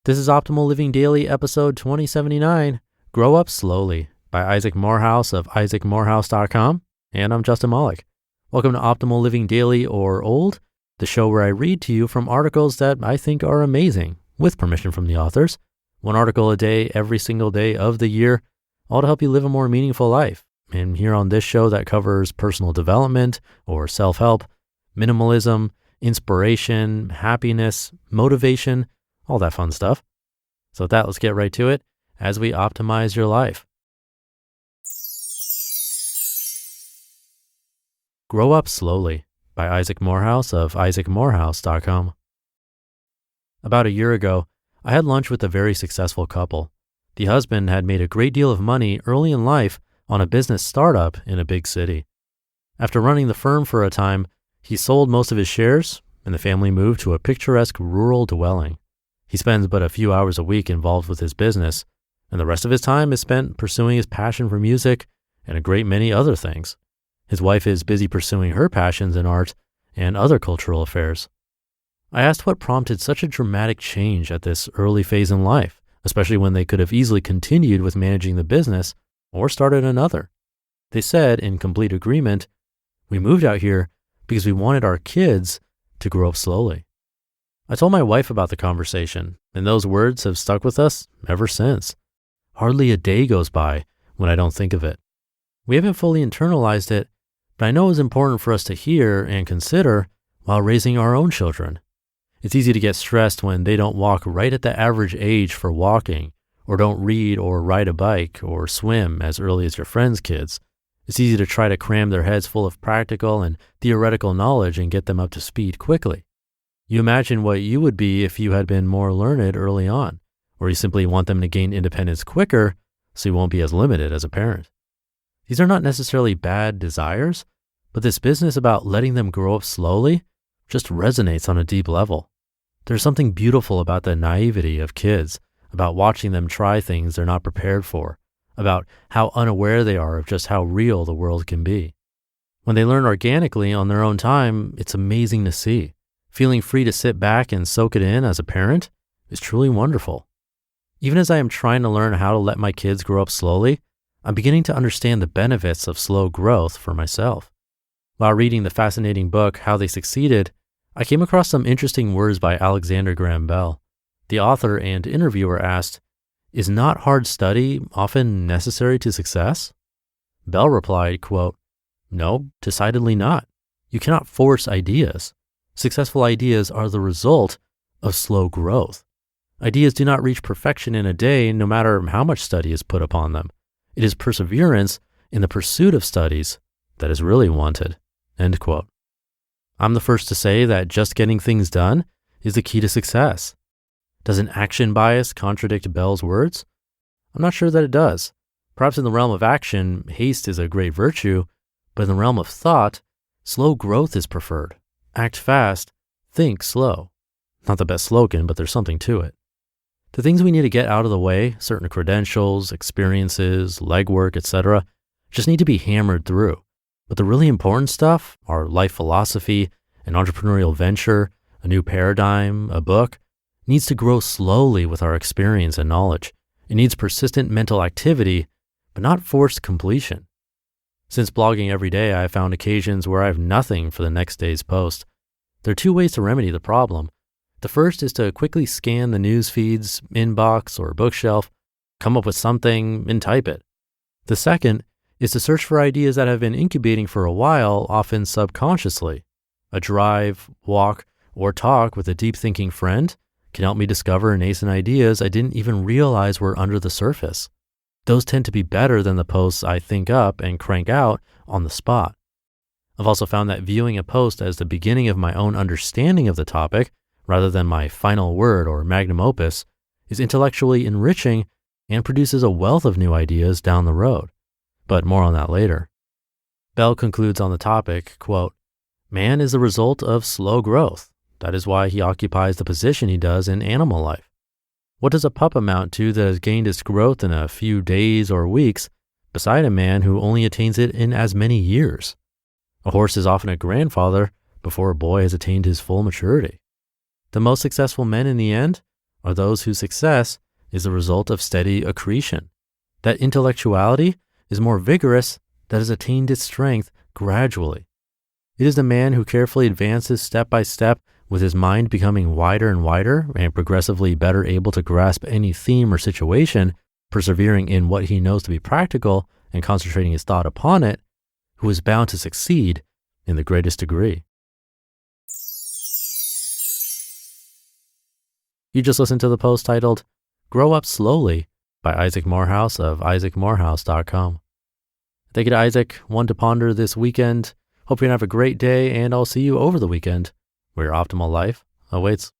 This is Optimal Living Daily, episode 2079, Grow Up Slowly by Isaac Morehouse of isaacmorehouse.com, and I'm Justin Malik. Welcome to Optimal Living Daily or Old, the show where I read to you from articles that I think are amazing, with permission from the authors. One article a day, every single day of the year, all to help you live a more meaningful life. And here on this show that covers personal development or self-help, minimalism, inspiration, happiness, motivation, all that fun stuff. So with that, let's get right to it as we optimize your life. Grow Up Slowly by Isaac Morehouse of isaacmorehouse.com. About a year ago, I had lunch with a very successful couple. The husband had made a great deal of money early in life on a business startup in a big city. After running the firm for a time, he sold most of his shares and the family moved to a picturesque rural dwelling. He spends but a few hours a week involved with his business, and the rest of his time is spent pursuing his passion for music and a great many other things. His wife is busy pursuing her passions in art and other cultural affairs. I asked what prompted such a dramatic change at this early phase in life, especially when they could have easily continued with managing the business or started another. They said, in complete agreement, "We moved out here because we wanted our kids to grow up slowly." I told my wife about the conversation, and those words have stuck with us ever since. Hardly a day goes by when I don't think of it. We haven't fully internalized it, but I know it's important for us to hear and consider while raising our own children. It's easy to get stressed when they don't walk right at the average age for walking, or don't read or ride a bike or swim as early as your friends' kids. It's easy to try to cram their heads full of practical and theoretical knowledge and get them up to speed quickly. You imagine what you would be if you had been more learned early on, or you simply want them to gain independence quicker so you won't be as limited as a parent. These are not necessarily bad desires, but this business about letting them grow up slowly just resonates on a deep level. There's something beautiful about the naivety of kids, about watching them try things they're not prepared for, about how unaware they are of just how real the world can be. When they learn organically on their own time, it's amazing to see. Feeling free to sit back and soak it in as a parent is truly wonderful. Even as I am trying to learn how to let my kids grow up slowly, I'm beginning to understand the benefits of slow growth for myself. While reading the fascinating book, How They Succeeded, I came across some interesting words by Alexander Graham Bell. The author and interviewer asked, "Is not hard study often necessary to success?" Bell replied, quote, "No, decidedly not. You cannot force ideas. Successful ideas are the result of slow growth. Ideas do not reach perfection in a day, no matter how much study is put upon them. It is perseverance in the pursuit of studies that is really wanted." End quote. I'm the first to say that just getting things done is the key to success. Does an action bias contradict Bell's words? I'm not sure that it does. Perhaps in the realm of action, haste is a great virtue, but in the realm of thought, slow growth is preferred. Act fast, think slow. Not the best slogan, but there's something to it. The things we need to get out of the way, certain credentials, experiences, legwork, etc., just need to be hammered through. But the really important stuff, our life philosophy, an entrepreneurial venture, a new paradigm, a book, needs to grow slowly with our experience and knowledge. It needs persistent mental activity, but not forced completion. Since blogging every day, I have found occasions where I have nothing for the next day's post. There are two ways to remedy the problem. The first is to quickly scan the news feeds, inbox, or bookshelf, come up with something, and type it. The second is to search for ideas that have been incubating for a while, often subconsciously. A drive, walk, or talk with a deep-thinking friend can help me discover nascent ideas I didn't even realize were under the surface. Those tend to be better than the posts I think up and crank out on the spot. I've also found that viewing a post as the beginning of my own understanding of the topic, rather than my final word or magnum opus, is intellectually enriching and produces a wealth of new ideas down the road. But more on that later. Bell concludes on the topic, quote, "Man is the result of slow growth. That is why he occupies the position he does in animal life. What does a pup amount to that has gained its growth in a few days or weeks beside a man who only attains it in as many years? A horse is often a grandfather before a boy has attained his full maturity. The most successful men in the end are those whose success is the result of steady accretion. That intellectuality is more vigorous that has attained its strength gradually. It is the man who carefully advances step by step with his mind becoming wider and wider and progressively better able to grasp any theme or situation, persevering in what he knows to be practical and concentrating his thought upon it, who is bound to succeed in the greatest degree. You just listened to the post titled, Grow Up Slowly by Isaac Morehouse of isaacmorehouse.com. Thank you to Isaac, one to ponder this weekend. Hope you're going to have a great day, and I'll see you over the weekend where your optimal life awaits.